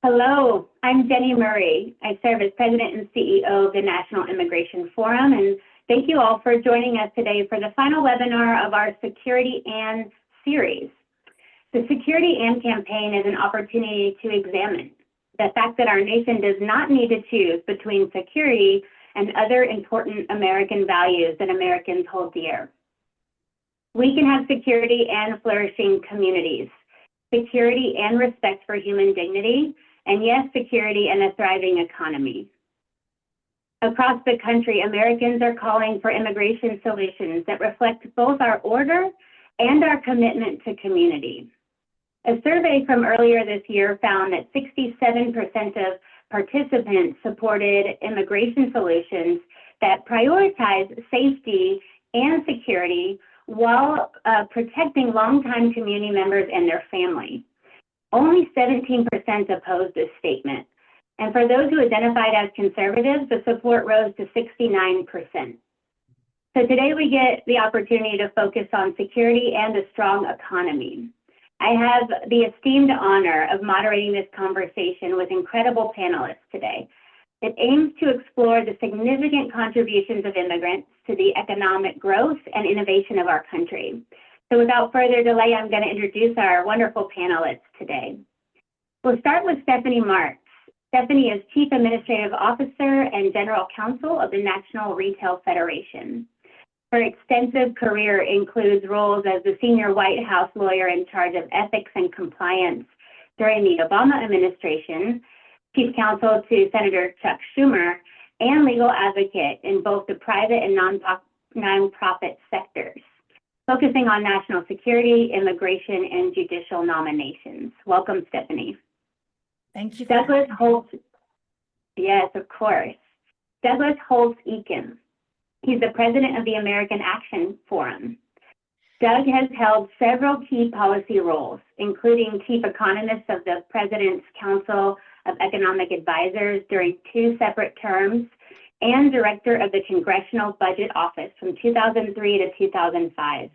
Hello, I'm Jennie Murray. I serve as President and CEO of the National Immigration Forum, and thank you all for joining us today for the final webinar of our Security and series. The Security and campaign is an opportunity to examine the fact that our nation does not need to choose between security and other important American values that Americans hold dear. We can have security and flourishing communities, security and respect for human dignity, and yes, security and a thriving economy. Across the country, Americans are calling for immigration solutions that reflect both our order and our commitment to community. A survey from earlier this year found that 67% of participants supported immigration solutions that prioritize safety and security while protecting longtime community members and their family. Only 17% opposed this statement. And for those who identified as conservatives, the support rose to 69%. So today we get the opportunity to focus on security and a strong economy. I have the esteemed honor of moderating this conversation with incredible panelists today. It aims to explore the significant contributions of immigrants to the economic growth and innovation of our country. So without further delay, I'm going to introduce our wonderful panelists today. We'll start with Stephanie Martz. Stephanie is Chief Administrative Officer and General Counsel of the National Retail Federation. Her extensive career includes roles as the Senior White House lawyer in charge of ethics and compliance during the Obama administration, Chief Counsel to Senator Chuck Schumer, and legal advocate in both the private and nonprofit sectors, focusing on national security, immigration, and judicial nominations. Welcome, Stephanie. Thank you. Douglas Holtz, yes, of course. Douglas Holtz Eakin. He's the president of the American Action Forum. Doug has held several key policy roles, including chief economist of the President's Council of Economic Advisors during 2 separate terms, and director of the Congressional Budget Office from 2003 to 2005.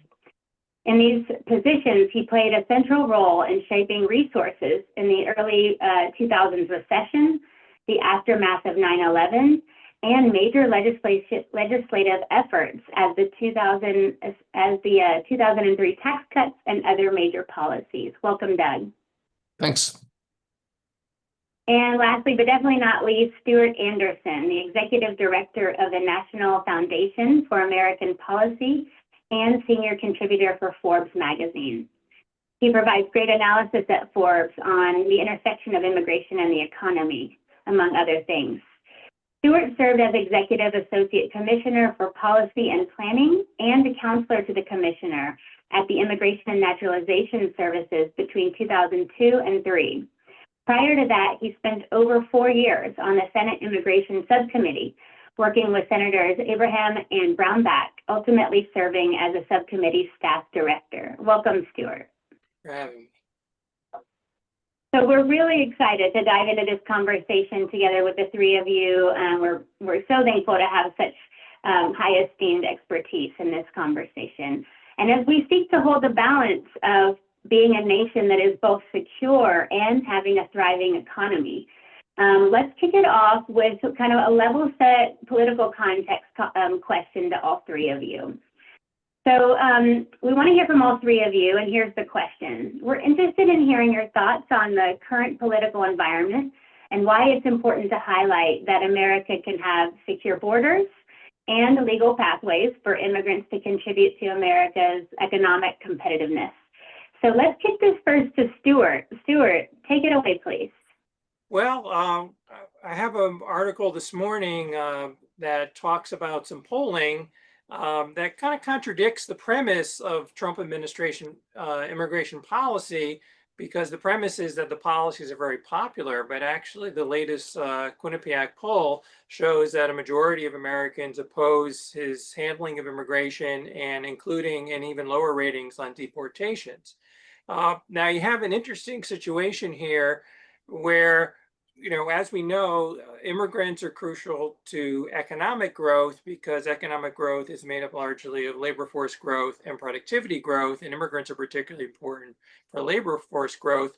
In these positions, he played a central role in shaping resources in the early 2000s recession, the aftermath of 9/11, and major legislative efforts as the 2003 tax cuts and other major policies. Welcome, Doug. Thanks. And lastly, but definitely not least, Stuart Anderson, the Executive Director of the National Foundation for American Policy and Senior Contributor for Forbes magazine. He provides great analysis at Forbes on the intersection of immigration and the economy, among other things. Stuart served as Executive Associate Commissioner for Policy and Planning and a counselor to the Commissioner at the Immigration and Naturalization Services between 2002 and 2003. Prior to that, he spent over 4 years on the Senate Immigration Subcommittee, working with Senators Abraham and Brownback, ultimately serving as a subcommittee staff director. Welcome, Stuart. For having me. So we're really excited to dive into this conversation together with the three of you. We're so thankful to have such high esteemed expertise in this conversation. And as we seek to hold the balance of being a nation that is both secure and having a thriving economy, let's kick it off with kind of a level set political context question to all three of you. So we want to hear from all three of you, and here's the question. We're interested in hearing your thoughts on the current political environment and why it's important to highlight that America can have secure borders and legal pathways for immigrants to contribute to America's economic competitiveness. So let's kick this first to Stuart. Stuart, take it away, please. Well, I have an article this morning that talks about some polling that kind of contradicts the premise of Trump administration immigration policy, because the premise is that the policies are very popular, but actually the latest Quinnipiac poll shows that a majority of Americans oppose his handling of immigration, and including and even lower ratings on deportations. Now you have an interesting situation here where, as we know, immigrants are crucial to economic growth, because economic growth is made up largely of labor force growth and productivity growth, and immigrants are particularly important for labor force growth.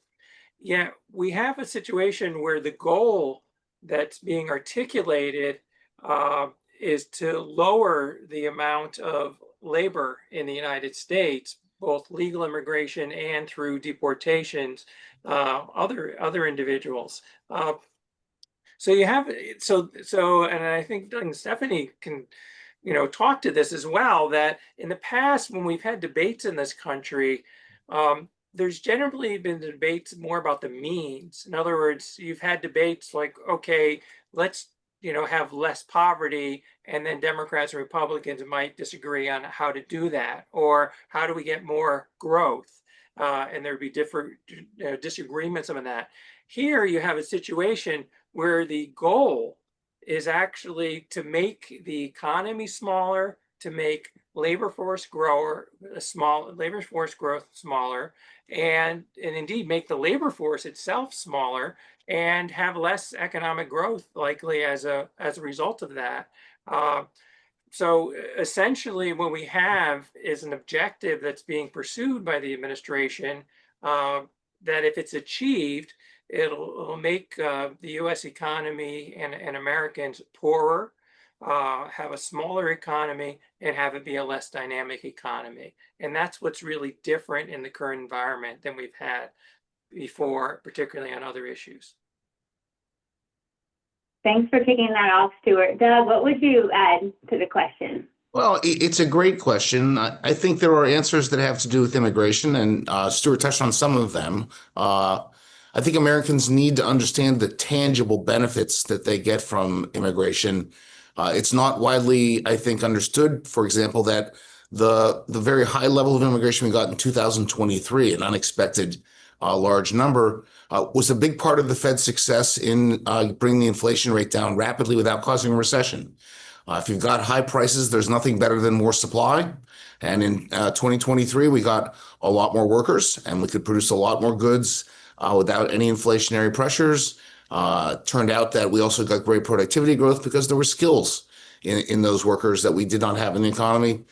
Yeah, we have a situation where the goal that's being articulated uh, is to lower the amount of labor in the United States, both legal immigration and through deportations, other individuals. So you have and I think Doug and Stephanie can, talk to this as well, that in the past, when we've had debates in this country, there's generally been debates more about the means. In other words, you've had debates like, okay, let's, have less poverty, and then Democrats and Republicans might disagree on how to do that, or how do we get more growth? And there'd be different disagreements on that. Here you have a situation where the goal is actually to make the economy smaller, to make labor force growth smaller, and indeed make the labor force itself smaller and have less economic growth likely as a result of that. So essentially what we have is an objective that's being pursued by the administration that if it's achieved, it'll make the US economy and Americans poorer, have a smaller economy, and have it be a less dynamic economy. And that's what's really different in the current environment than we've had before, particularly on other issues. Thanks for kicking that off, Stuart. Doug, what would you add to the question? Well, it's a great question. I think there are answers that have to do with immigration, and Stuart touched on some of them. I think Americans need to understand the tangible benefits that they get from immigration. It's not widely, I think, understood, for example, that the very high level of immigration we got in 2023, an unexpected large number, was a big part of the Fed's success in bringing the inflation rate down rapidly without causing a recession. If you've got high prices, there's nothing better than more supply. And in 2023, we got a lot more workers, and we could produce a lot more goods without any inflationary pressures. Turned out that we also got great productivity growth because there were skills in those workers that we did not have in the economy.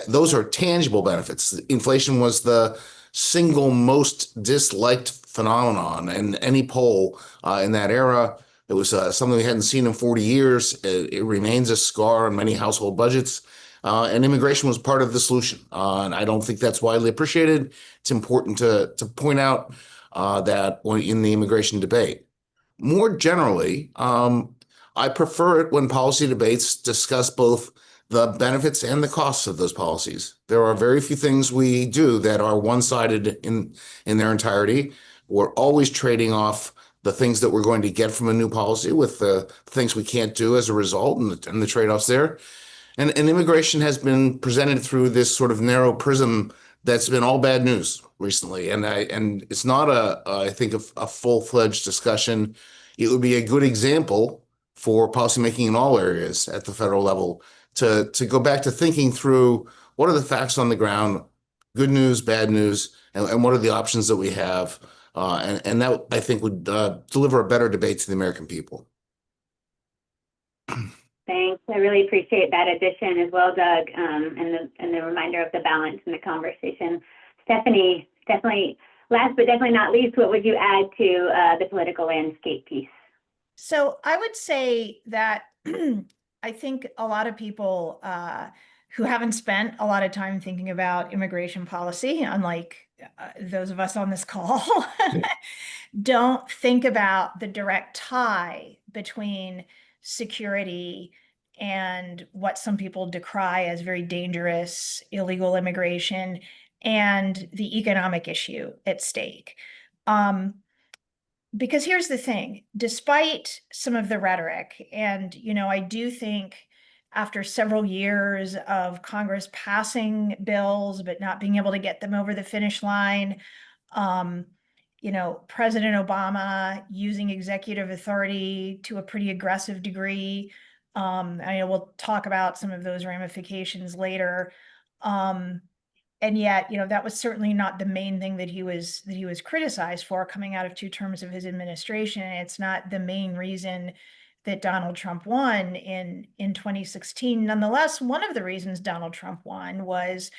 Those are tangible benefits. Inflation was the single most disliked phenomenon in any poll in that era. It was something we hadn't seen in 40 years. It remains a scar on many household budgets. And immigration was part of the solution. And I don't think that's widely appreciated. It's important to point out that in the immigration debate. More generally, I prefer it when policy debates discuss both the benefits and the costs of those policies. There are very few things we do that are one-sided in their entirety. We're always trading off the things that we're going to get from a new policy with the things we can't do as a result, and the trade-offs there. And immigration has been presented through this sort of narrow prism that's been all bad news recently. And it's not I think a full-fledged discussion. It would be a good example for policymaking in all areas at the federal level to go back to thinking through what are the facts on the ground, good news, bad news, and what are the options that we have. And that, I think, would deliver a better debate to the American people. Thanks. I really appreciate that addition as well, Doug, and the reminder of the balance in the conversation. Stephanie, definitely, last but definitely not least, what would you add to the political landscape piece? So I would say that I think a lot of people who haven't spent a lot of time thinking about immigration policy, unlike those of us on this call, don't think about the direct tie between security and what some people decry as very dangerous illegal immigration and the economic issue at stake. Because here's the thing, despite some of the rhetoric, and I do think after several years of Congress passing bills but not being able to get them over the finish line, President Obama using executive authority to a pretty aggressive degree. I know we'll talk about some of those ramifications later. And yet, that was certainly not the main thing that he was criticized for coming out of 2 terms of his administration. It's not the main reason that Donald Trump won in 2016. Nonetheless, one of the reasons Donald Trump won was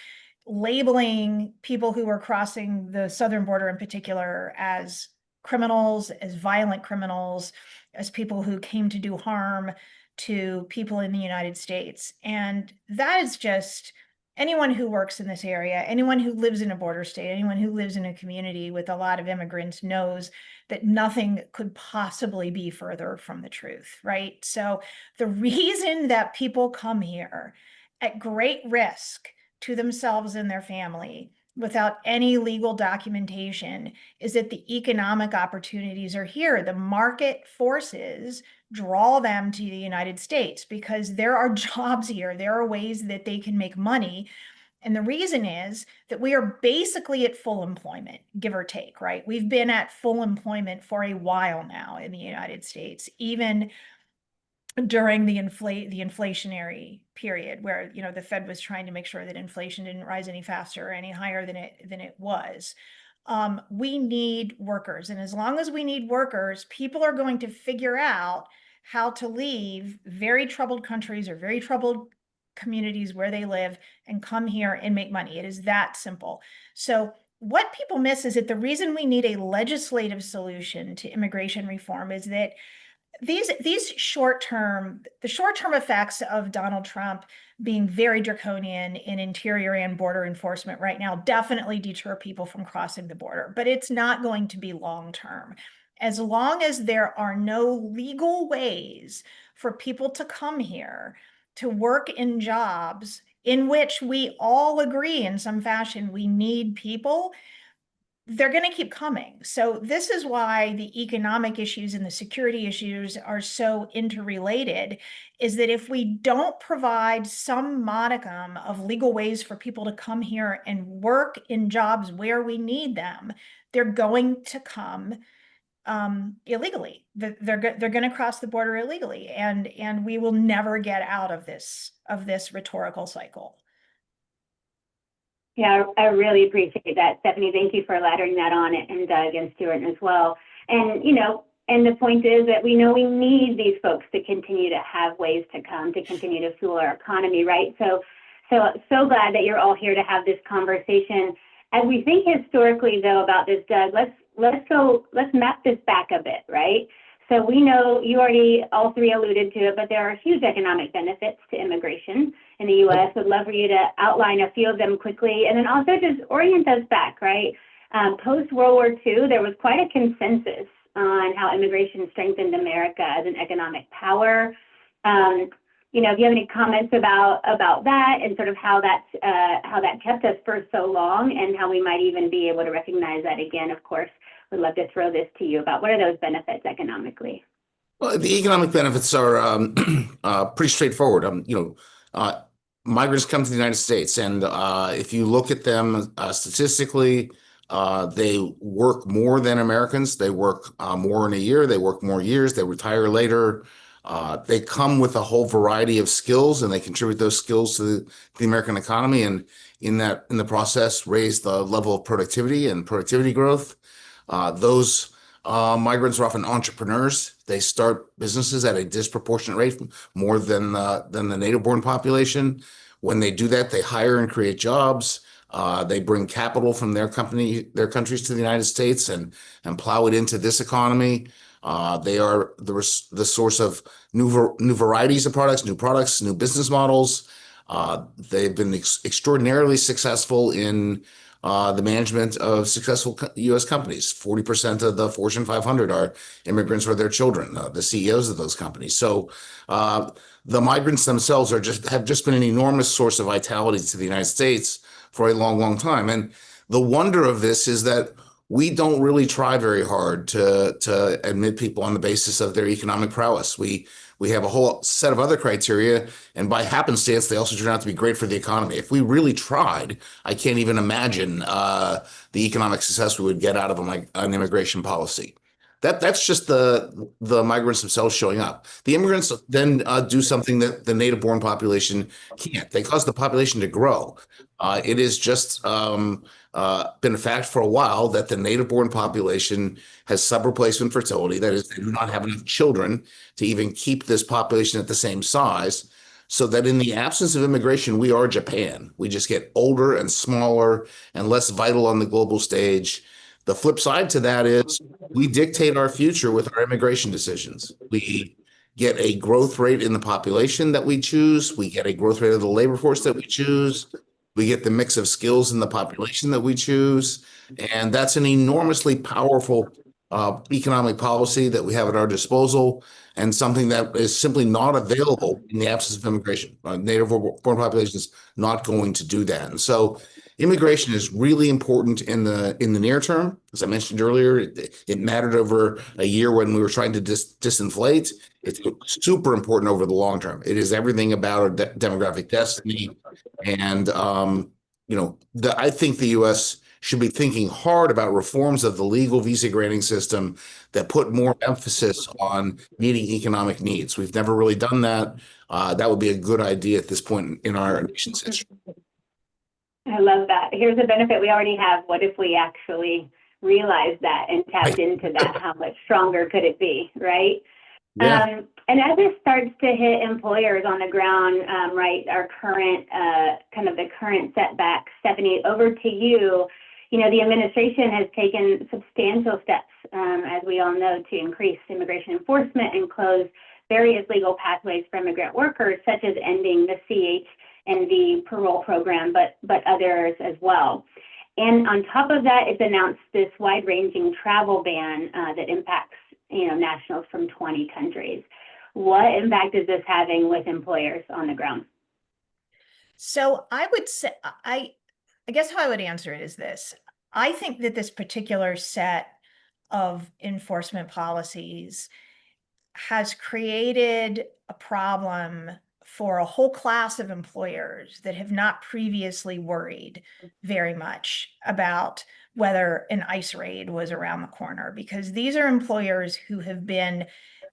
labeling people who were crossing the southern border in particular as criminals, as violent criminals, as people who came to do harm to people in the United States. And that is just anyone who works in this area, anyone who lives in a border state, anyone who lives in a community with a lot of immigrants knows that nothing could possibly be further from the truth, right? So the reason that people come here at great risk to themselves and their family without any legal documentation is that the economic opportunities are here. The market forces draw them to the United States because there are jobs here. There are ways that they can make money. And the reason is that we are basically at full employment, give or take, right? We've been at full employment for a while now in the United States, even during the inflationary period where, you know, the Fed was trying to make sure that inflation didn't rise any faster or any higher than it was. We need workers. And as long as we need workers, people are going to figure out how to leave very troubled countries or very troubled communities where they live and come here and make money. It is that simple. So what people miss is that the reason we need a legislative solution to immigration reform is that these short-term effects of Donald Trump being very draconian in interior and border enforcement right now definitely deter people from crossing the border, but it's not going to be long-term. As long as there are no legal ways for people to come here to work in jobs in which we all agree in some fashion we need people, they're going to keep coming. So this is why the economic issues and the security issues are so interrelated, is that if we don't provide some modicum of legal ways for people to come here and work in jobs where we need them, they're going to come illegally. They're going to cross the border illegally, and we will never get out of this rhetorical cycle. Yeah, I really appreciate that, Stephanie. Thank you for laddering that on, and Doug and Stuart as well. And, you know, and the point is that we know we need these folks to continue to have ways to come, to continue to fuel our economy, right? So glad that you're all here to have this conversation. As we think historically, though, about this, Doug, let's map this back a bit, right? So we know you already all three alluded to it, but there are huge economic benefits to immigration in the U.S. Would love for you to outline a few of them quickly, and then also just orient us back, right? Post-World War II, there was quite a consensus on how immigration strengthened America as an economic power. You know, if you have any comments about that and sort of how that kept us for so long, and how we might even be able to recognize that again, of course, would love to throw this to you about what are those benefits economically? Well, the economic benefits are pretty straightforward. Migrants come to the United States, and if you look at them statistically, they work more than Americans. They work more in a year. They work more years. They retire later. They come with a whole variety of skills, and they contribute those skills to the American economy, and in the process, raise the level of productivity and productivity growth. Those migrants are often entrepreneurs. They start businesses at a disproportionate rate, more than the native-born population. When they do that, they hire and create jobs. They bring capital from their countries to the United States and plow it into this economy. They are the source of new varieties of products, new business models. They've been extraordinarily successful in the management of successful U.S. companies. 40% of the Fortune 500 are immigrants or their children, the CEOs of those companies. So the migrants themselves have just been an enormous source of vitality to the United States for a long, long time. And the wonder of this is that we don't really try very hard to admit people on the basis of their economic prowess. We have a whole set of other criteria, and by happenstance, they also turn out to be great for the economy. If we really tried, I can't even imagine the economic success we would get out of an immigration policy. That's just the migrants themselves showing up. The immigrants then do something that the native-born population can't. They cause the population to grow. It has just been a fact for a while that the native-born population has subreplacement fertility. That is, they do not have enough children to even keep this population at the same size. So that in the absence of immigration, we are Japan. We just get older and smaller and less vital on the global stage. The flip side to that is we dictate our future with our immigration decisions. We get a growth rate in the population that we choose. We get a growth rate of the labor force that we choose. We get the mix of skills in the population that we choose. And that's an enormously powerful economic policy that we have at our disposal, and something that is simply not available in the absence of immigration. Native born population is not going to do that. And so immigration is really important in the near term. As I mentioned earlier, it mattered over a year when we were trying to disinflate. It's super important over the long term. It is everything about our demographic destiny. And, I think the U.S. should be thinking hard about reforms of the legal visa granting system that put more emphasis on meeting economic needs. We've never really done that. That would be a good idea at this point in our nation's history. I love that. Here's a benefit we already have. What if we actually realized that and tapped into that? How much stronger could it be, right? Yeah. And as it starts to hit employers on the ground, right, our current, kind of the current setback, Stephanie, over to you. The administration has taken substantial steps, as we all know, to increase immigration enforcement and close various legal pathways for immigrant workers, such as ending the CH&V parole program, but others as well. And on top of that, it's announced this wide-ranging travel ban that impacts, nationals from 20 countries. What impact is this having with employers on the ground? So I would say, I guess how I would answer it is this. I think that this particular set of enforcement policies has created a problem for a whole class of employers that have not previously worried very much about whether an ICE raid was around the corner, because these are employers who have been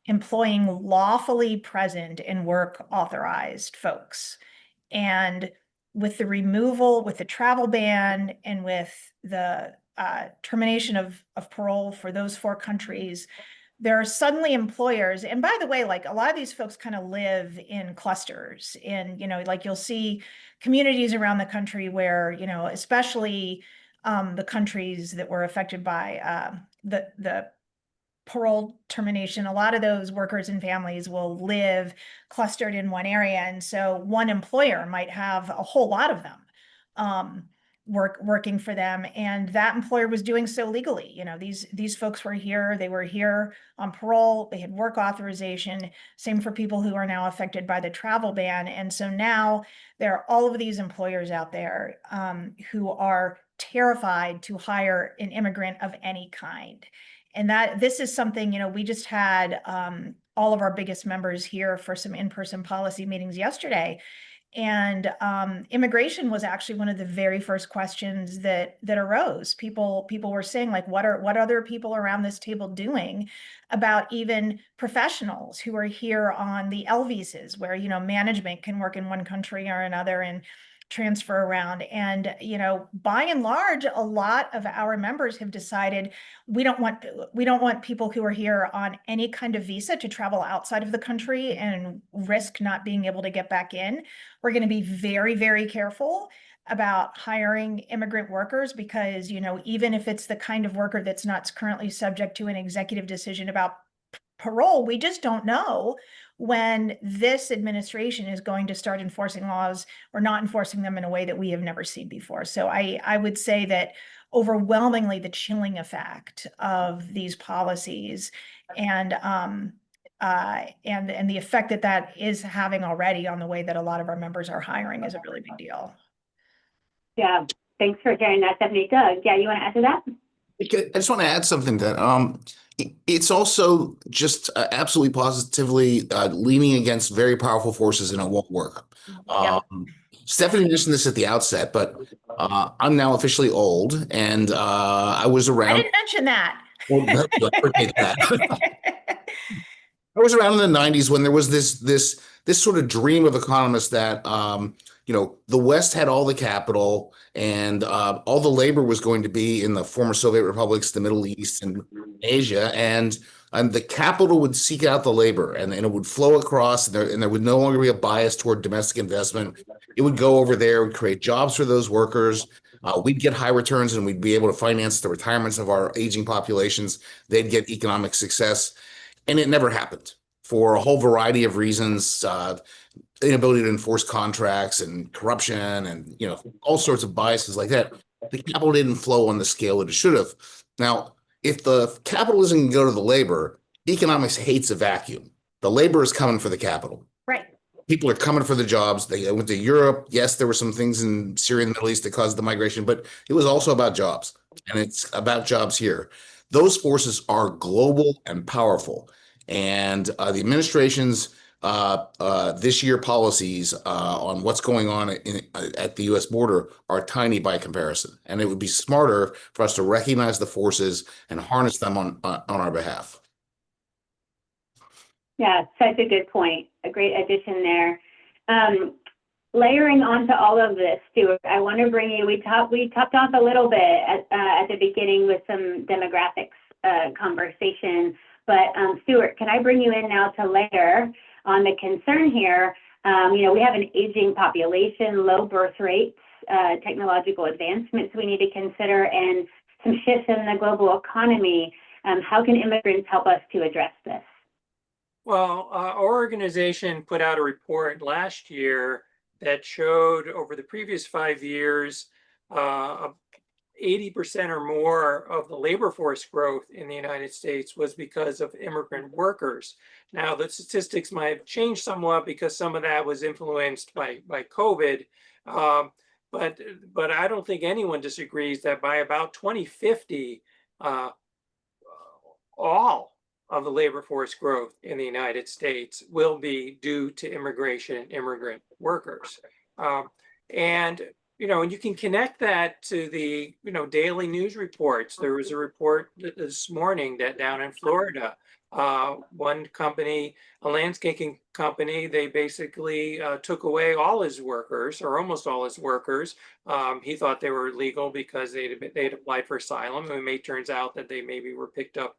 employing lawfully present and work authorized folks. And with the removal, with the travel ban, and with the termination of parole for those 4 countries, there are suddenly employers. And by the way, like a lot of these folks kind of live in clusters, and, like you'll see communities around the country where, especially the countries that were affected by the parole termination, a lot of those workers and families will live clustered in one area. And so one employer might have a whole lot of them working for them. And that employer was doing so legally. These folks were here, they were here on parole, they had work authorization, same for people who are now affected by the travel ban. And so now there are all of these employers out there who are terrified to hire an immigrant of any kind. And that this is something, we just had all of our biggest members here for some in-person policy meetings yesterday. And immigration was actually one of the very first questions that arose. People were saying, like, what other people around this table doing about even professionals who are here on the L visas, where, management can work in one country or another and transfer around. And, by and large, a lot of our members have decided we don't want people who are here on any kind of visa to travel outside of the country and risk not being able to get back in. We're going to be very, very careful about hiring immigrant workers, because, even if it's the kind of worker that's not currently subject to an executive decision about parole, we just don't know when this administration is going to start enforcing laws or not enforcing them in a way that we have never seen before. So I would say that overwhelmingly the chilling effect of these policies and the effect that is having already on the way that a lot of our members are hiring is a really big deal. Yeah, thanks for sharing that, Stephanie. Doug, yeah, you want to add to that? I just want to add something that it's also just absolutely positively leaning against very powerful forces, and it won't work. Yep. Stephanie mentioned this at the outset, but I'm now officially old, and I was around. I didn't mention that. Well, I forget that. I was around in the 90s when there was this sort of dream of economists that the West had all the capital, and all the labor was going to be in the former Soviet republics, the Middle East, and Asia, and the capital would seek out the labor, and it would flow across, and there would no longer be a bias toward domestic investment. It would go over there, would create jobs for those workers. We'd get high returns and we'd be able to finance the retirements of our aging populations. They'd get economic success. And it never happened for a whole variety of reasons, inability to enforce contracts and corruption and, all sorts of biases like that. The capital didn't flow on the scale that it should have. Now, if the capital isn't going to go to the labor, economics hates a vacuum. The labor is coming for the capital. Right. People are coming for the jobs. They went to Europe. Yes, there were some things in Syria and the Middle East that caused the migration, but it was also about jobs, and it's about jobs here. Those forces are global and powerful, and the administration's this year policies on what's going on at the U.S. border are tiny by comparison, and it would be smarter for us to recognize the forces and harness them on our behalf. Yeah, such a good point. A great addition there. Layering onto all of this, Stuart, I want to bring you, we topped off a little bit at the beginning with some demographics conversation, but Stuart, can I bring you in now to layer on the concern here? We have an aging population, low birth rates, technological advancements we need to consider, and some shifts in the global economy. How can immigrants help us to address this? Well, our organization put out a report last year that showed over the previous 5 years, 80% or more of the labor force growth in the United States was because of immigrant workers. Now, the statistics might have changed somewhat because some of that was influenced by COVID. But I don't think anyone disagrees that by about 2050, all of the labor force growth in the United States will be due to immigration and immigrant workers. And you can connect that to the, daily news reports. There was a report this morning that down in Florida, one company, a landscaping company, they basically took away all his workers, or almost all his workers. He thought they were legal because they'd applied for asylum, and it turns out that they maybe were picked up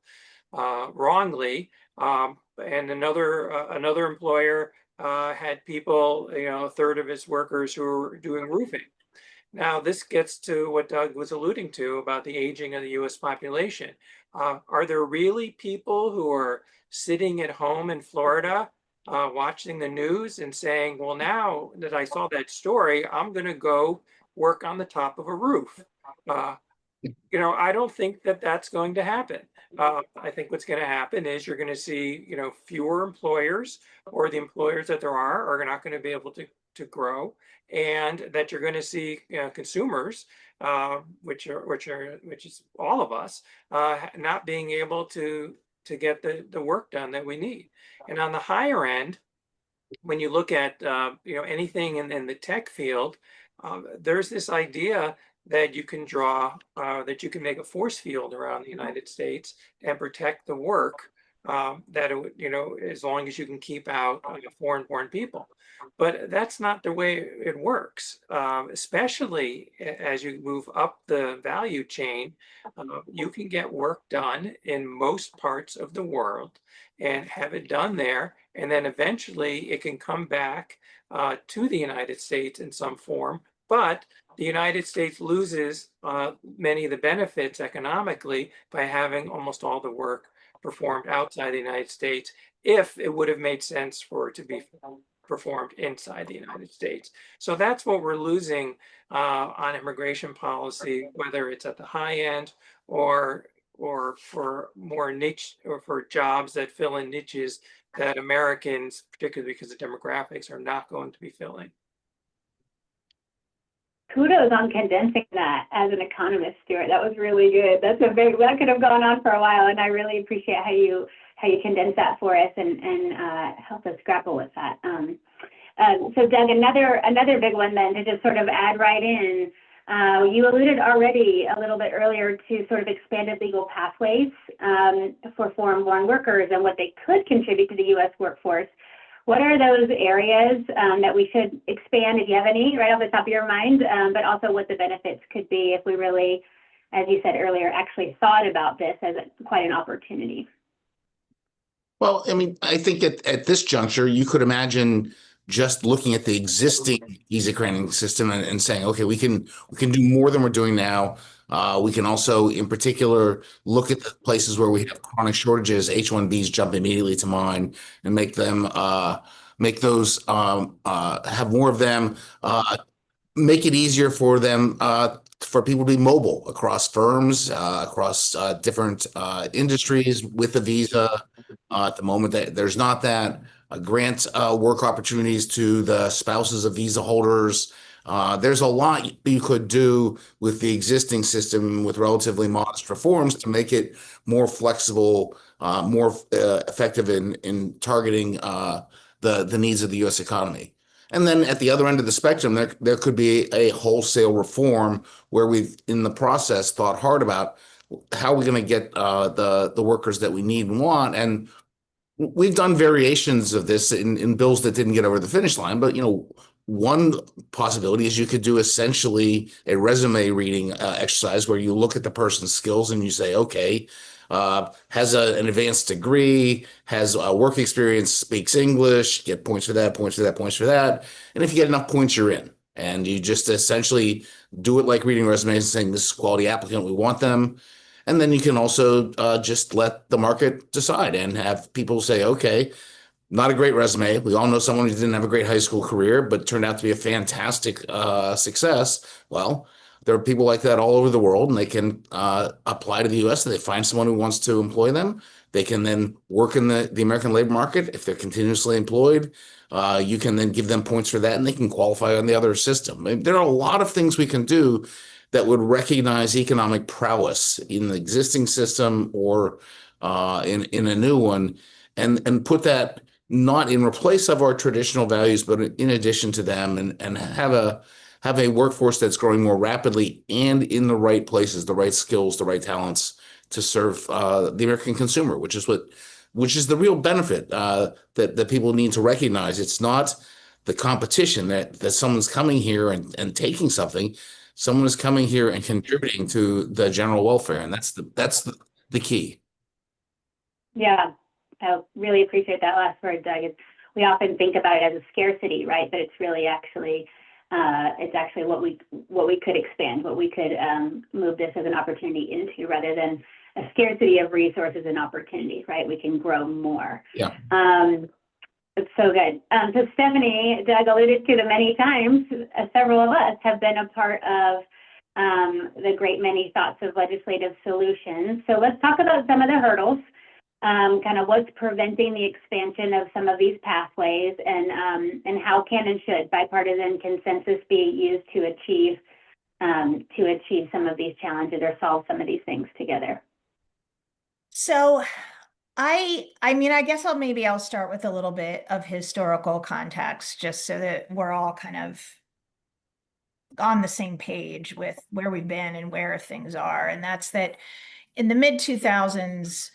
wrongly. And another employer had people, a third of his workers who were doing roofing. Now, this gets to what Doug was alluding to about the aging of the U.S. population. Are there really people who are sitting at home in Florida watching the news and saying, well, now that I saw that story, I'm going to go work on the top of a roof? I don't think that that's going to happen. I think what's going to happen is you're going to see, fewer employers, or the employers that there are not going to be able to grow, and that you're going to see consumers, which is all of us, not being able to get the work done that we need. And on the higher end, when you look at anything in the tech field, there's this idea that you can that you can make a force field around the United States and protect the work, that it would, as long as you can keep out foreign-born people. But that's not the way it works, especially as you move up the value chain. You can get work done in most parts of the world and have it done there, and then eventually it can come back to the United States in some form. But the United States loses many of the benefits economically by having almost all the work performed outside the United States, if it would have made sense for it to be performed inside the United States. So that's what we're losing on immigration policy, whether it's at the high end or for more niche, or for jobs that fill in niches that Americans, particularly because of demographics, are not going to be filling. Kudos on condensing that as an economist, Stuart. That was really good. That could have gone on for a while, and I really appreciate how you condense that for us and help us grapple with that. So Doug, another big one then, to just sort of add right in. You alluded already a little bit earlier to sort of expanded legal pathways for foreign-born workers and what they could contribute to the U.S. workforce. What are those areas that we should expand, if you have any, right off the top of your mind, but also what the benefits could be if we really, as you said earlier, actually thought about this as quite an opportunity? Well, I mean, I think at this juncture, you could imagine just looking at the existing visa granting system and saying, okay, we can do more than we're doing now. We can also, in particular, look at the places where we have chronic shortages. H-1Bs jump immediately to mind, and make them make those have more of them. Make it easier for them for people to be mobile across firms, across different industries with a visa. At the moment that there's not that, grant work opportunities to the spouses of visa holders. There's a lot you could do with the existing system with relatively modest reforms to make it more flexible, more effective in targeting the needs of the U.S. economy. And then at the other end of the spectrum, there could be a wholesale reform where we've, in the process, thought hard about how we're going to get the workers that we need and want. And we've done variations of this in bills that didn't get over the finish line. But, one possibility is you could do essentially a resume reading exercise where you look at the person's skills and you say, okay, has an advanced degree, has work experience, speaks English, get points for that, points for that, points for that. And if you get enough points, you're in. And you just essentially do it like reading resumes and saying, this is a quality applicant, we want them. And then you can also just let the market decide and have people say, okay, not a great resume. We all know someone who didn't have a great high school career, but turned out to be a fantastic success. Well, there are people like that all over the world, and they can apply to the U.S. and they find someone who wants to employ them. They can then work in the American labor market. If they're continuously employed, you can then give them points for that, and they can qualify on the other system. I mean, there are a lot of things we can do that would recognize economic prowess in the existing system or in a new one, and put that not in replace of our traditional values, but in addition to them, and have a workforce that's growing more rapidly and in the right places, the right skills, the right talents to serve the American consumer, which is the real benefit that people need to recognize. It's not the competition that someone's coming here and taking something. Someone is coming here and contributing to the general welfare, and that's the key. Yeah, I really appreciate that last word, Doug. We often think about it as a scarcity, right? But it's really actually what we could expand, what we could move this as an opportunity into, rather than a scarcity of resources and opportunities, right? We can grow more. Yeah. It's so good. So Stephanie, Doug alluded to the many times, several of us have been a part of the great many thoughts of legislative solutions. So let's talk about some of the hurdles, kind of what's preventing the expansion of some of these pathways, and how can and should bipartisan consensus be used to achieve some of these challenges or solve some of these things together. So I mean, I guess I'll start with a little bit of historical context, just so that we're all kind of on the same page with where we've been and where things are. And that's that in the mid-2000s,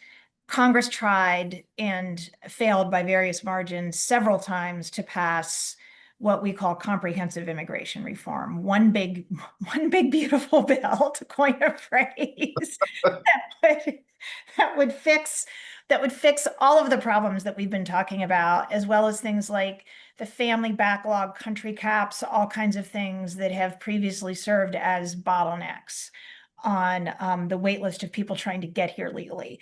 Congress tried and failed by various margins several times to pass what we call comprehensive immigration reform. One big beautiful bill, to coin a phrase, that would fix all of the problems that we've been talking about, as well as things like the family backlog, country caps, all kinds of things that have previously served as bottlenecks on the wait list of people trying to get here legally.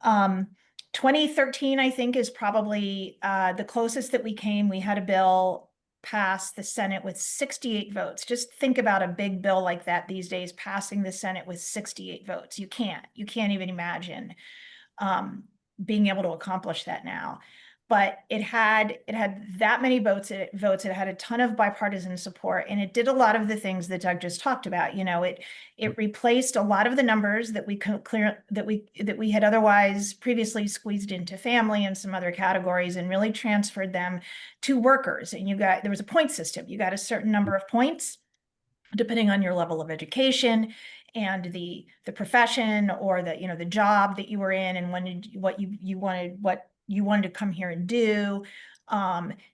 2013, I think, is probably the closest that we came. We had a bill pass the Senate with 68 votes. Just think about a big bill like that these days passing the Senate with 68 votes. You can't even imagine being able to accomplish that now. But it had that many votes. It had a ton of bipartisan support, and it did a lot of the things that Doug just talked about. It replaced a lot of the numbers that we had otherwise previously squeezed into family and some other categories, and really transferred them to workers. And there was a point system. You got a certain number of points depending on your level of education and the profession or the job that you were in, and what you wanted to come here and do.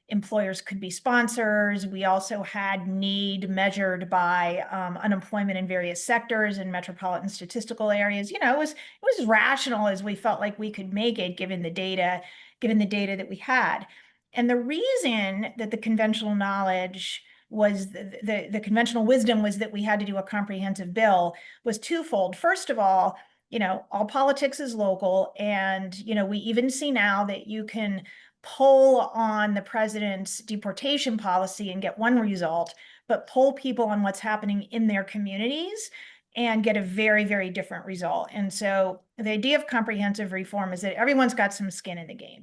Employers could be sponsors. We also had need measured by unemployment in various sectors and metropolitan statistical areas. It was as rational as we felt like we could make it, given the data that we had. And the reason that the conventional knowledge was the conventional wisdom was that we had to do a comprehensive bill was twofold. First of all all politics is local. And, we even see now that you can poll on the president's deportation policy and get one result, but poll people on what's happening in their communities and get a very, very different result. And so the idea of comprehensive reform is that everyone's got some skin in the game.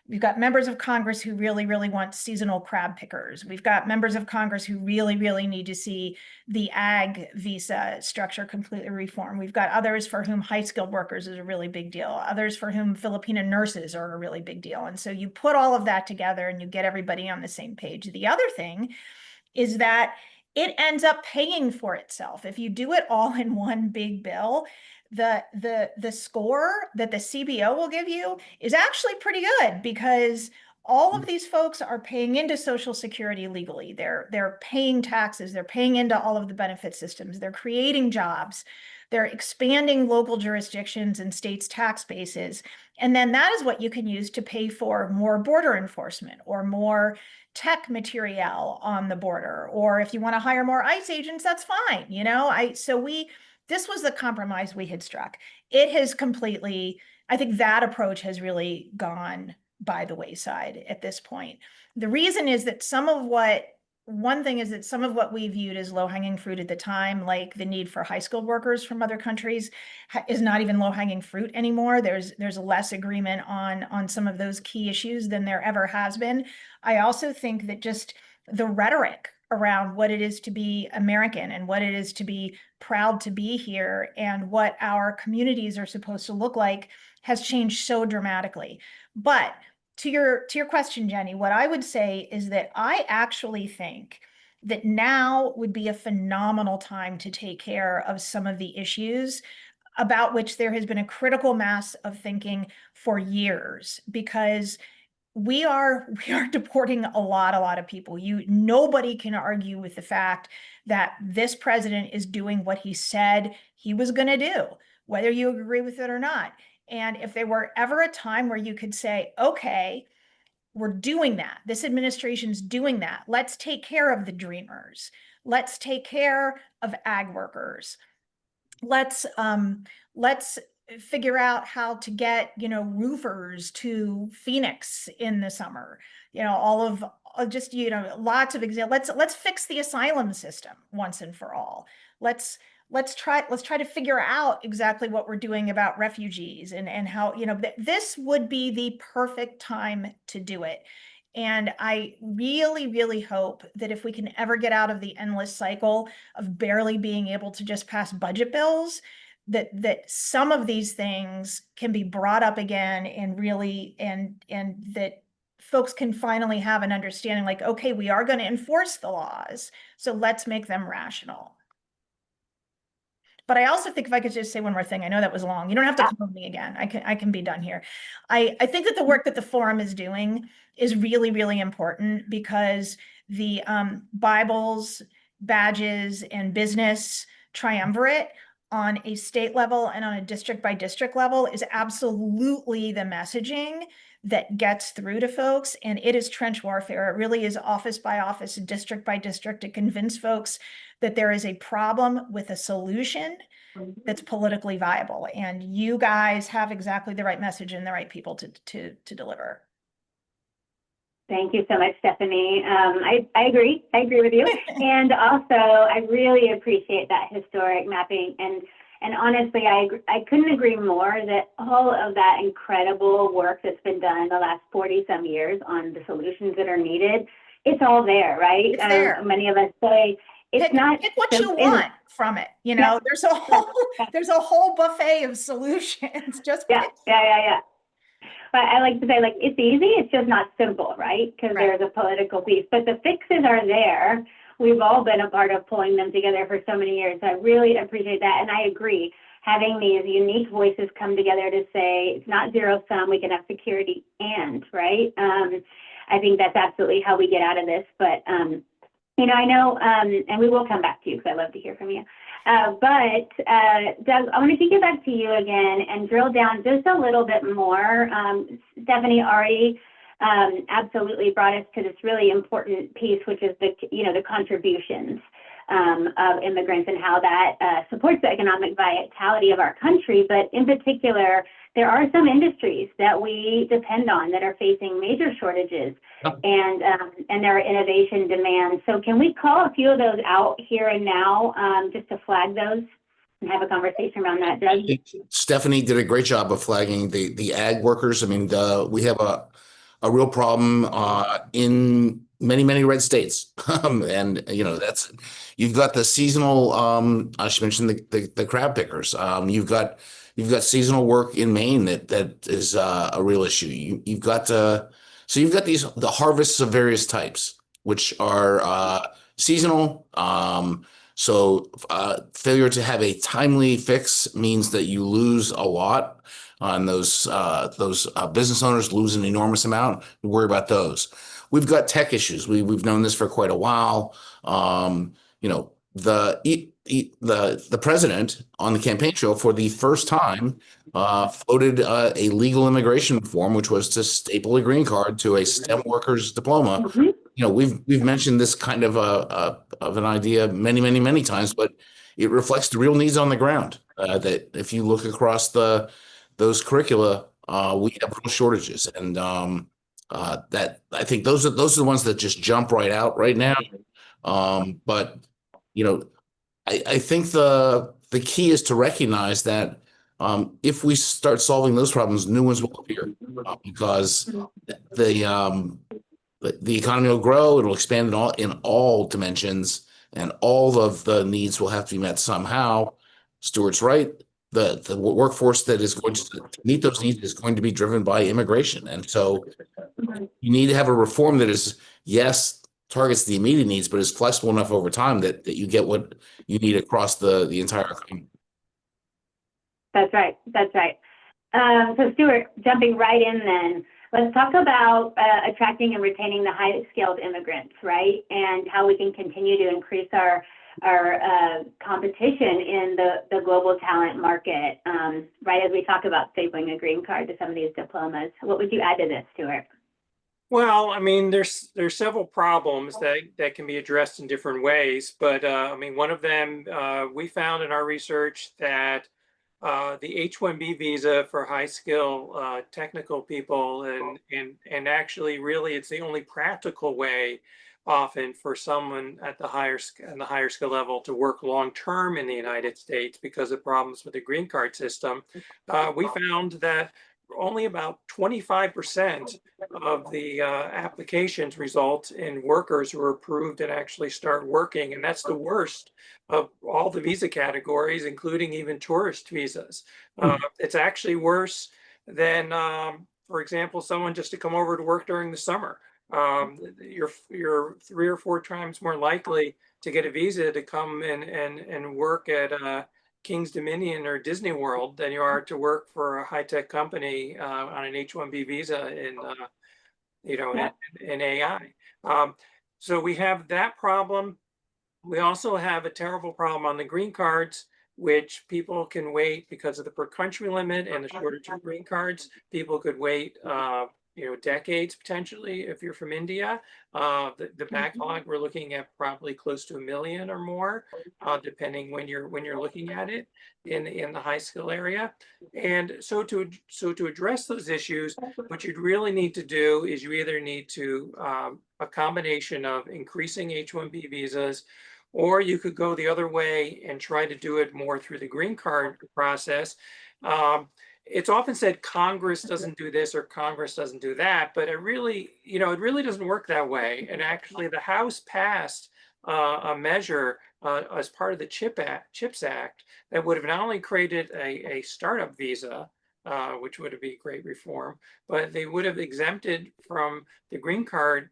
We've got members of Congress who really, really want seasonal crab pickers. We've got members of Congress who really, really need to see the ag visa structure completely reformed. We've got others for whom high skilled workers is a really big deal. Others for whom Filipino nurses are a really big deal. And so you put all of that together and you get everybody on the same page. The other thing is that it ends up paying for itself. If you do it all in one big bill, the score that the CBO will give you is actually pretty good, because all of these folks are paying into Social Security legally. They're paying taxes. They're paying into all of the benefit systems. They're creating jobs. They're expanding local jurisdictions and states' tax bases. And then that is what you can use to pay for more border enforcement or more tech material on the border. Or if you want to hire more ICE agents, that's fine. This was the compromise we had struck. It has completely, I think that approach has really gone by the wayside at this point. The reason is that one thing is that some of what we viewed as low-hanging fruit at the time, like the need for high skilled workers from other countries, is not even low-hanging fruit anymore. There's less agreement on some of those key issues than there ever has been. I also think that just the rhetoric around what it is to be American and what it is to be proud to be here and what our communities are supposed to look like has changed so dramatically. But to your question, Jenny, what I would say is that I actually think that now would be a phenomenal time to take care of some of the issues about which there has been a critical mass of thinking for years, because we are deporting a lot of people. Nobody can argue with the fact that this president is doing what he said he was going to do, whether you agree with it or not. And if there were ever a time where you could say, okay, we're doing that, this administration's doing that, let's take care of the dreamers, let's take care of ag workers, let's figure out how to get roofers to Phoenix in the summer, lots of examples. Let's fix the asylum system once and for all. Let's try to figure out exactly what we're doing about refugees and how this would be the perfect time to do it. And I really, really hope that if we can ever get out of the endless cycle of barely being able to just pass budget bills, that some of these things can be brought up again and really, and that folks can finally have an understanding, like, okay, we are going to enforce the laws, so let's make them rational. But I also think, if I could just say one more thing, I know that was long. You don't have to call me again. I can be done here. I think that the work that the forum is doing is really, really important, because the Bibles, badges, and business triumvirate on a state level and on a district by district level is absolutely the messaging that gets through to folks. And it is trench warfare. It really is office by office, district by district, to convince folks that there is a problem with a solution that's politically viable. And you guys have exactly the right message and the right people to deliver. Thank you so much, Stephanie. I agree. I agree with you. And also, I really appreciate that historic mapping. And honestly, I couldn't agree more that all of that incredible work that's been done in the last 40-some years on the solutions that are needed, it's all there, right? It's there. Many of us say it's not. Pick what you want from it. Yeah. There's a whole buffet of solutions. Just yeah. But I like to say, like, it's easy, it's just not simple, right? Because there's a political piece. But the fixes are there. We've all been a part of pulling them together for so many years. So I really appreciate that. And I agree, having these unique voices come together to say it's not zero sum, we can have security and, right? I think that's absolutely how we get out of this. But, I know, and we will come back to you because I love to hear from you. But Doug, I want to take it back to you again and drill down just a little bit more. Stephanie already absolutely brought us to this really important piece, which is the contributions of immigrants and how that supports the economic vitality of our country. But in particular, there are some industries that we depend on that are facing major shortages, and there are innovation demands. So can we call a few of those out here and now, just to flag those and have a conversation around that, Doug? Stephanie did a great job of flagging the ag workers. I mean, we have a real problem in many red states, and you've got the seasonal. I should mention the crab pickers. You've got seasonal work in Maine that is a real issue. You've got the harvests of various types, which are seasonal. Failure to have a timely fix means that you lose a lot, and those business owners lose an enormous amount. We worry about those. We've got tech issues. We've known this for quite a while. The president on the campaign trail for the first time floated a legal immigration reform, which was to staple a green card to a STEM worker's diploma. Mm-hmm. We've mentioned this kind of an idea many times, but it reflects the real needs on the ground. That if you look across those curricula, we have real shortages, and that I think those are the ones that just jump right out right now. But I think the key is to recognize that if we start solving those problems, new ones will appear, because the economy will grow, it will expand in all dimensions, and all of the needs will have to be met somehow. Stuart's right. The workforce that is going to meet those needs is going to be driven by immigration. And so you need to have a reform that is, yes, targets the immediate needs, but is flexible enough over time that you get what you need across the entire economy. That's right. So Stuart, jumping right in then, let's talk about attracting and retaining the high-skilled immigrants, right? And how we can continue to increase our competition in the global talent market, right, as we talk about stapling a green card to some of these diplomas. What would you add to this, Stuart? Well, I mean, there's several problems that can be addressed in different ways, but I mean, one of them, we found in our research that the H-1B visa for high skill technical people, and actually really it's the only practical way often for someone at the higher skill level to work long term in the United States because of problems with the green card system. We found that only about 25% of the applications result in workers who are approved and actually start working. And that's the worst of all the visa categories, including even tourist visas. It's actually worse than, for example, someone just to come over to work during the summer. You're 3 or 4 times more likely to get a visa to come and work at King's Dominion or Disney World than you are to work for a high-tech company on an H-1B visa in AI. So we have that problem. We also have a terrible problem on the green cards, which people can wait because of the per country limit and the shortage of green cards. People could wait decades potentially if you're from India. The backlog, we're looking at probably close to 1 million or more, depending when you're looking at it in the high skill area. And so to address those issues, what you'd really need to do is you either need to a combination of increasing H-1B visas, or you could go the other way and try to do it more through the green card process. It's often said Congress doesn't do this or Congress doesn't do that, but it really doesn't work that way. And actually, the House passed a measure as part of the CHIPS Act that would have not only created a startup visa, which would be great reform, but they would have exempted from the green card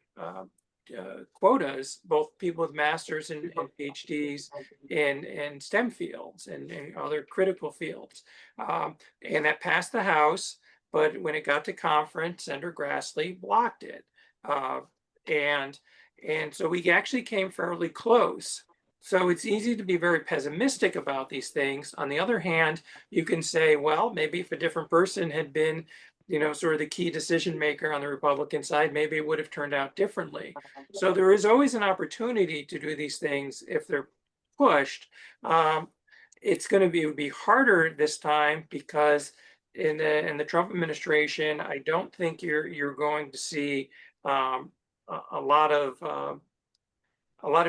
quotas both people with masters and PhDs in STEM fields and other critical fields. And that passed the House, but when it got to conference, Senator Grassley blocked it. And so we actually came fairly close. So it's easy to be very pessimistic about these things. On the other hand, you can say, well, maybe if a different person had been sort of the key decision maker on the Republican side, maybe it would have turned out differently. So there is always an opportunity to do these things if they're pushed. It's going to be harder this time because in the Trump administration, I don't think you're going to see a lot of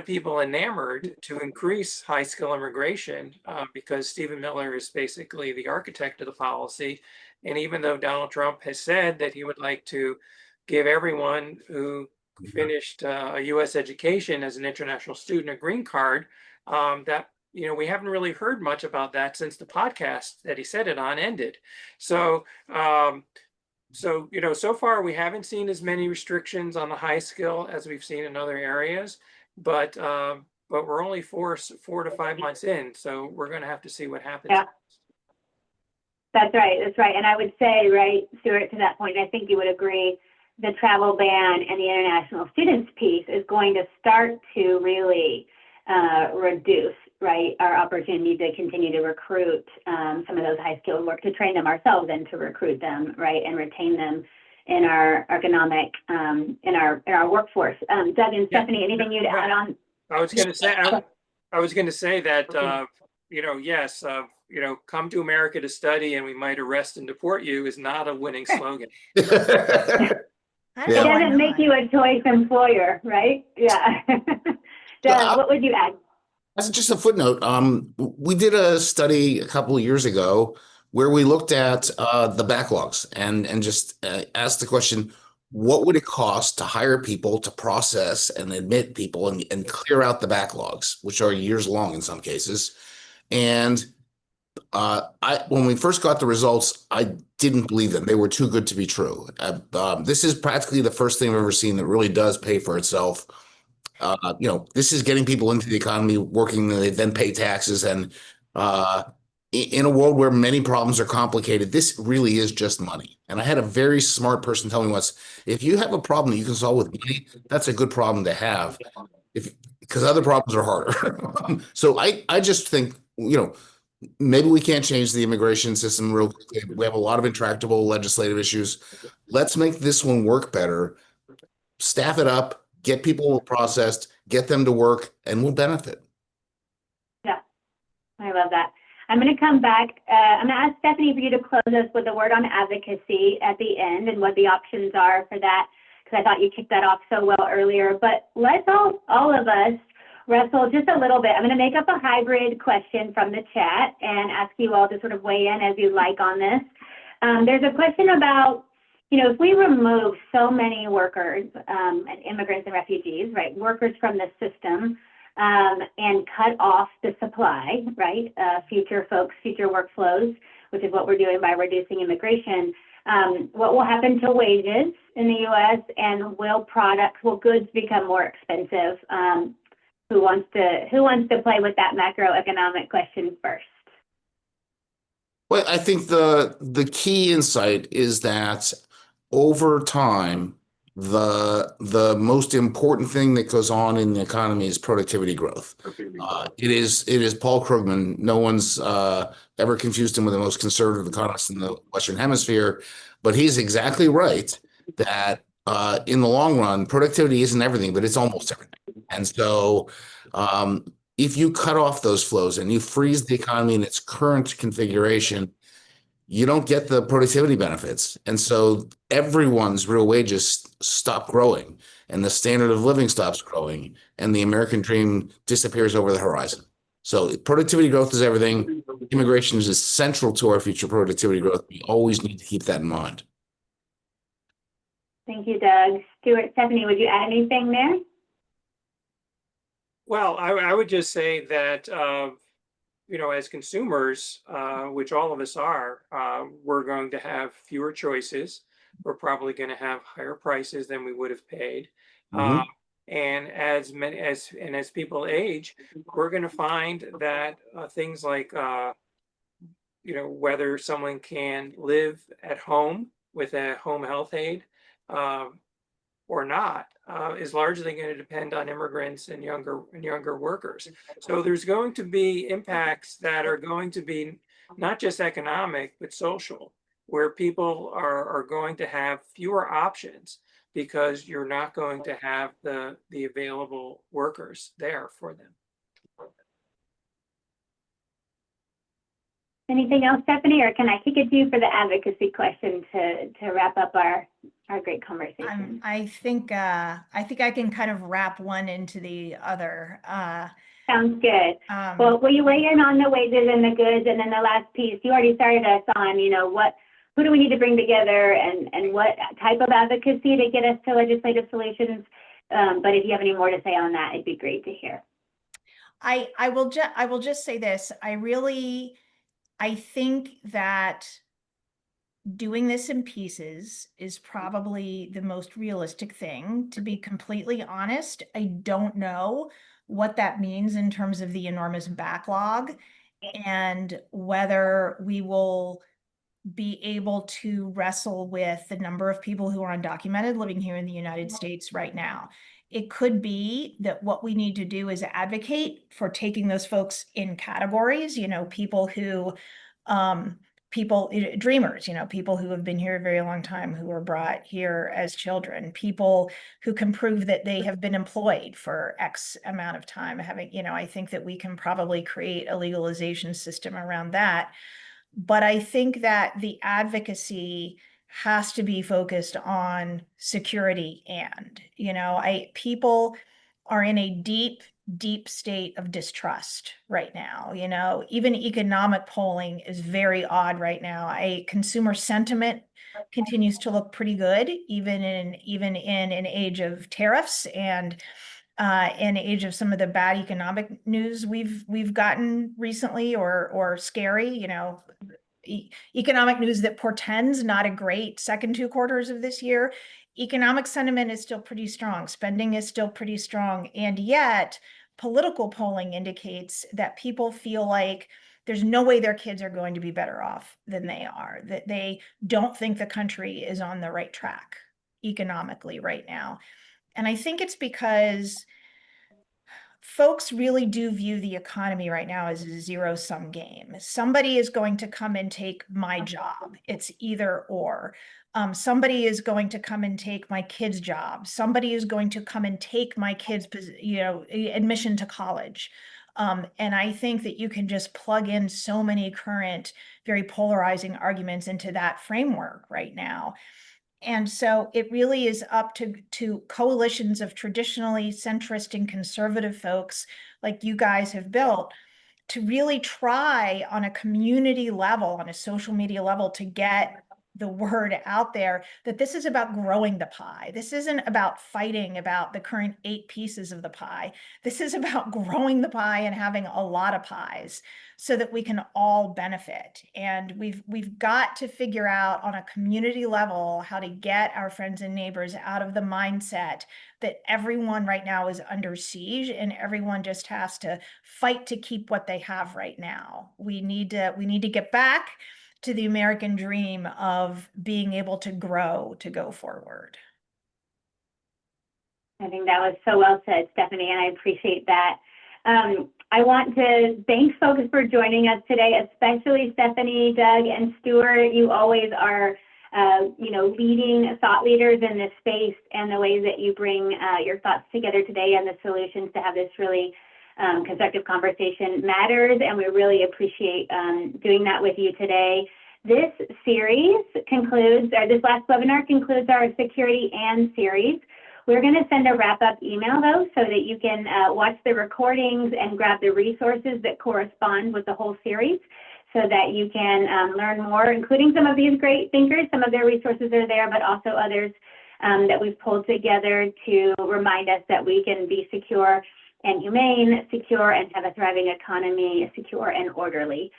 people enamored to increase high skill immigration because Stephen Miller is basically the architect of the policy. And even though Donald Trump has said that he would like to give everyone who finished a U.S. education as an international student a green card, that we haven't really heard much about that since the podcast that he said it on ended. So, so far we haven't seen as many restrictions on the high skill as we've seen in other areas, but we're only 4 to 5 months in, so we're going to have to see what happens. Yeah. That's right. That's right. And I would say, right, Stuart, to that point, I think you would agree, the travel ban and the international students piece is going to start to really reduce, right, our opportunity to continue to recruit some of those high skilled work, to train them ourselves and to recruit them, right, and retain them in our economic, in our workforce. Doug and Stephanie, anything you'd add on? I was going to say that, yes, come to America to study and we might arrest and deport you is not a winning slogan. It doesn't make you a choice employer, right? Yeah. Doug, what would you add? That's just a footnote. We did a study a couple of years ago where we looked at the backlogs and just asked the question, what would it cost to hire people to process and admit people and clear out the backlogs, which are years long in some cases. And when we first got the results, I didn't believe them. They were too good to be true. This is practically the first thing I've ever seen that really does pay for itself. This is getting people into the economy, working, they then pay taxes. And in a world where many problems are complicated, this really is just money. And I had a very smart person tell me once, if you have a problem that you can solve with money, that's a good problem to have, because other problems are harder. So I just think, maybe we can't change the immigration system real quickly. We have a lot of intractable legislative issues. Let's make this one work better, staff it up, get people processed, get them to work, and we'll benefit. Yeah, I love that. I'm going to come back. I'm going to ask Stephanie for you to close us with a word on advocacy at the end and what the options are for that, because I thought you kicked that off so well earlier. But let's all of us wrestle just a little bit. I'm going to make up a hybrid question from the chat and ask you all to sort of weigh in as you like on this. There's a question about, if we remove so many workers, and immigrants and refugees, right, workers from the system, and cut off the supply, right, future folks, future workflows, which is what we're doing by reducing immigration, what will happen to wages in the U.S. and will goods become more expensive? Who wants to play with that macroeconomic question first? Well, I think the key insight is that over time, the most important thing that goes on in the economy is productivity growth. It is Paul Krugman. No one's ever confused him with the most conservative economist in the Western Hemisphere, but he's exactly right that in the long run, productivity isn't everything, but it's almost everything. And so if you cut off those flows and you freeze the economy in its current configuration, you don't get the productivity benefits. And so everyone's real wages stop growing and the standard of living stops growing and the American dream disappears over the horizon. So productivity growth is everything. Immigration is central to our future productivity growth. We always need to keep that in mind. Thank you, Doug. Stuart, Stephanie, would you add anything there? Well, I would just say that, as consumers, which all of us are, we're going to have fewer choices. We're probably going to have higher prices than we would have paid. Mm-hmm. And as people age, we're going to find that things like, whether someone can live at home with a home health aide or not, is largely going to depend on immigrants and younger workers. So there's going to be impacts that are going to be not just economic, but social. where people are going to have fewer options because you're not going to have the available workers there for them. Anything else, Stephanie, or can I kick it to you for the advocacy question to wrap up our great conversation? I think I can kind of wrap one into the other. Sounds good. Well, will you weigh in on the wages and the goods, and then the last piece? You already started us on, who do we need to bring together, and what type of advocacy to get us to legislative solutions. But if you have any more to say on that, it'd be great to hear. I will just say this. I think that doing this in pieces is probably the most realistic thing. To be completely honest, I don't know what that means in terms of the enormous backlog and whether we will be able to wrestle with the number of people who are undocumented living here in the United States right now. It could be that what we need to do is advocate for taking those folks in categories, people who, dreamers, people who have been here a very long time, who were brought here as children, people who can prove that they have been employed for X amount of time. I think that we can probably create a legalization system around that. But I think that the advocacy has to be focused on security and, people are in a deep, deep state of distrust right now. Even economic polling is very odd right now. Consumer sentiment continues to look pretty good, even in an age of tariffs and in age of some of the bad economic news we've gotten recently or scary, economic news that portends not a great second 2 quarters of this year. Economic sentiment is still pretty strong. Spending is still pretty strong. And yet political polling indicates that people feel like there's no way their kids are going to be better off than they are, that they don't think the country is on the right track economically right now. And I think it's because folks really do view the economy right now as a zero-sum game. Somebody is going to come and take my job. It's either or. Somebody is going to come and take my kid's job. Somebody is going to come and take my kid's, admission to college. And I think that you can just plug in so many current, very polarizing arguments into that framework right now. And so it really is up to coalitions of traditionally centrist and conservative folks like you guys have built to really try on a community level, on a social media level, to get the word out there that this is about growing the pie. This isn't about fighting about the current 8 pieces of the pie. This is about growing the pie and having a lot of pies so that we can all benefit. And we've got to figure out on a community level how to get our friends and neighbors out of the mindset that everyone right now is under siege and everyone just has to fight to keep what they have right now. We need to get back to the American dream of being able to grow to go forward. I think that was so well said, Stephanie, and I appreciate that. I want to thank folks for joining us today, especially Stephanie, Doug, and Stuart. You always are, leading thought leaders in this space, and the ways that you bring your thoughts together today and the solutions to have this really constructive conversation matters, and we really appreciate doing that with you today. This series concludes, or this last webinar concludes our Security and series. We're going to send a wrap-up email, though, so that you can watch the recordings and grab the resources that correspond with the whole series so that you can learn more, including some of these great thinkers. Some of their resources are there, but also others that we've pulled together to remind us that we can be secure and humane, secure and have a thriving economy, secure and orderly.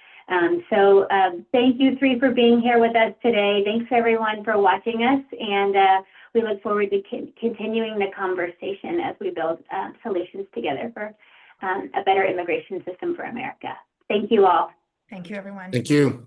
So thank you three for being here with us today. Thanks everyone for watching us, and we look forward to continuing the conversation as we build solutions together for a better immigration system for America. Thank you all. Thank you, everyone. Thank you.